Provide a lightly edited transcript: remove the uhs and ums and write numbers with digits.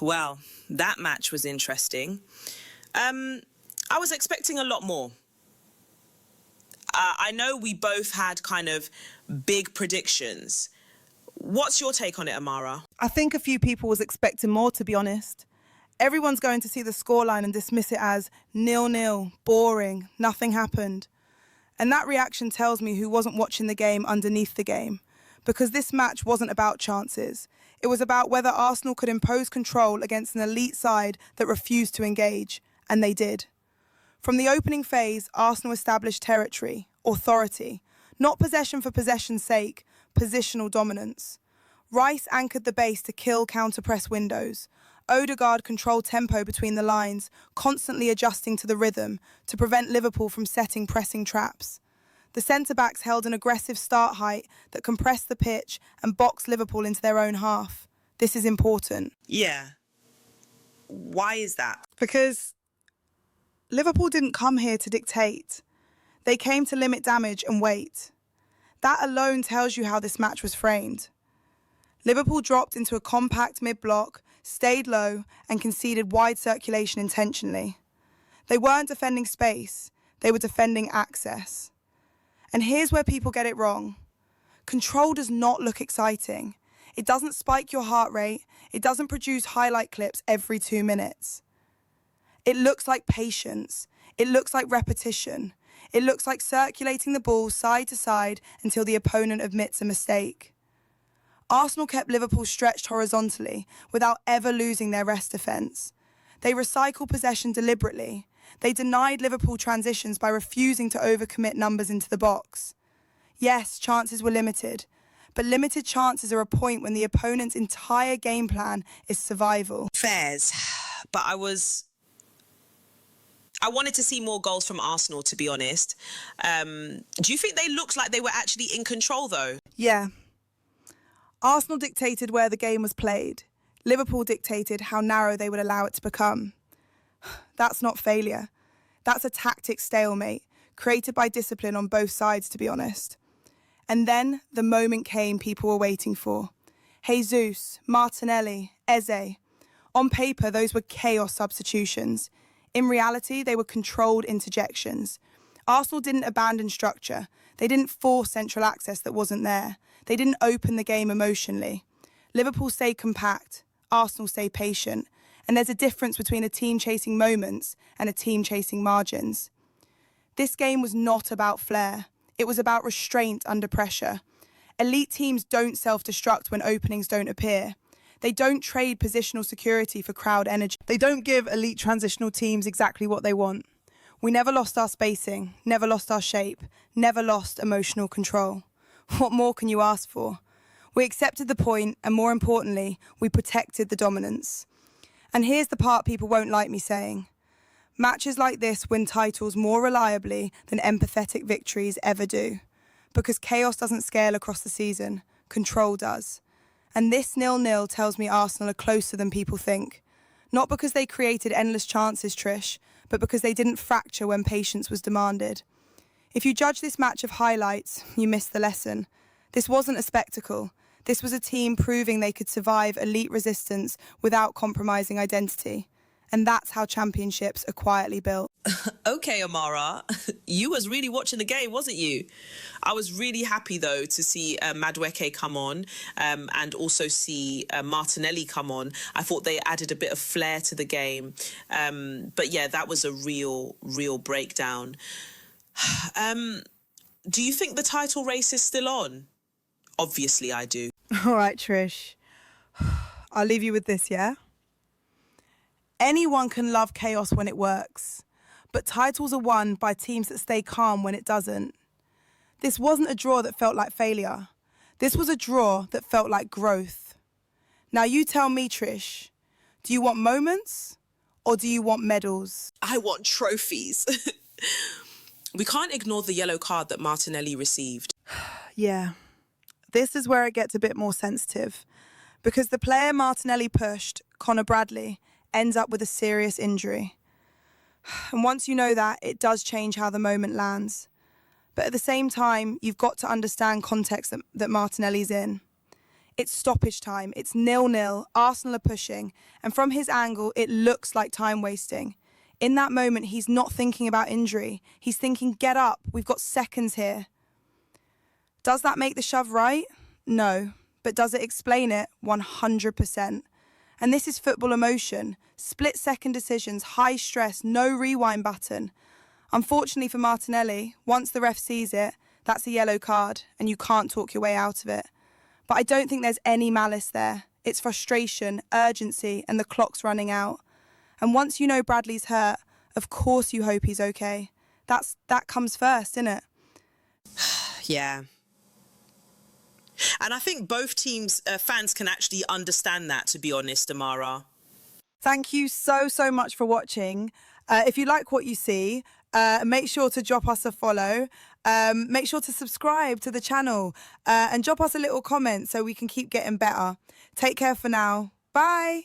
Well, that match was interesting. I was expecting a lot more. I know we both had kind of big predictions. What's your take on it, Amara? I think a few people was expecting more, to be honest. Everyone's going to see the scoreline and dismiss it as 0-0, boring, nothing happened. And that reaction tells me who wasn't watching the game underneath the game. Because this match wasn't about chances. It was about whether Arsenal could impose control against an elite side that refused to engage. And they did. From the opening phase, Arsenal established territory, authority, not possession for possession's sake, positional dominance. Rice anchored the base to kill counter-press windows. Odegaard controlled tempo between the lines, constantly adjusting to the rhythm to prevent Liverpool from setting pressing traps. The centre-backs held an aggressive start height that compressed the pitch and boxed Liverpool into their own half. This is important. Yeah. Why is that? Because Liverpool didn't come here to dictate. They came to limit damage and wait. That alone tells you how this match was framed. Liverpool dropped into a compact mid-block, stayed low and conceded wide circulation intentionally. They weren't defending space, they were defending access. And here's where people get it wrong. Control does not look exciting. It doesn't spike your heart rate. It doesn't produce highlight clips every 2 minutes. It looks like patience. It looks like repetition. It looks like circulating the ball side to side until the opponent admits a mistake. Arsenal kept Liverpool stretched horizontally without ever losing their rest defence. They recycled possession deliberately. They denied Liverpool transitions by refusing to overcommit numbers into the box. Yes, chances were limited, but limited chances are a point when the opponent's entire game plan is survival. Fairs, but I wanted to see more goals from Arsenal, to be honest. Do you think they looked like they were actually in control, though? Yeah. Arsenal dictated where the game was played. Liverpool dictated how narrow they would allow it to become. That's not failure. That's a tactic stalemate, created by discipline on both sides, to be honest. And then the moment came people were waiting for. Jesus, Martinelli, Eze. On paper, those were chaos substitutions. In reality, they were controlled interjections. Arsenal didn't abandon structure. They didn't force central access that wasn't there. They didn't open the game emotionally. Liverpool stayed compact. Arsenal stayed patient. And there's a difference between a team chasing moments and a team chasing margins. This game was not about flair. It was about restraint under pressure. Elite teams don't self-destruct when openings don't appear. They don't trade positional security for crowd energy. They don't give elite transitional teams exactly what they want. We never lost our spacing, never lost our shape, never lost emotional control. What more can you ask for? We accepted the point, and more importantly, we protected the dominance. And here's the part people won't like me saying. Matches like this win titles more reliably than empathetic victories ever do. Because chaos doesn't scale across the season, control does. And this 0-0 tells me Arsenal are closer than people think. Not because they created endless chances, Trish, but because they didn't fracture when patience was demanded. If you judge this match of highlights, you miss the lesson. This wasn't a spectacle. This was a team proving they could survive elite resistance without compromising identity. And that's how championships are quietly built. Okay, Amara, you was really watching the game, wasn't you? I was really happy, though, to see Madueke come on and also see Martinelli come on. I thought they added a bit of flair to the game. But yeah, that was a real breakdown. Do you think the title race is still on? Obviously, I do. All right, Trish. I'll leave you with this, yeah? Anyone can love chaos when it works, but titles are won by teams that stay calm when it doesn't. This wasn't a draw that felt like failure. This was a draw that felt like growth. Now you tell me, Trish, do you want moments or do you want medals? I want trophies. We can't ignore the yellow card that Martinelli received. Yeah, this is where it gets a bit more sensitive, because the player Martinelli pushed, Connor Bradley, ends up with a serious injury. And once you know that, it does change how the moment lands. But at the same time, you've got to understand context that Martinelli's in. It's stoppage time. It's 0-0. Arsenal are pushing. And from his angle, it looks like time wasting. In that moment, he's not thinking about injury. He's thinking, get up. We've got seconds here. Does that make the shove right? No. But does it explain it? 100%. And this is football emotion. Split-second decisions, high stress, no rewind button. Unfortunately for Martinelli, once the ref sees it, that's a yellow card and you can't talk your way out of it. But I don't think there's any malice there. It's frustration, urgency, and the clock's running out. And once you know Bradley's hurt, of course you hope he's okay. That comes first, innit? Yeah. And I think both teams, fans can actually understand that, to be honest, Amara. Thank you so much for watching. If you like what you see, make sure to drop us a follow. Make sure to subscribe to the channel and drop us a little comment so we can keep getting better. Take care for now. Bye.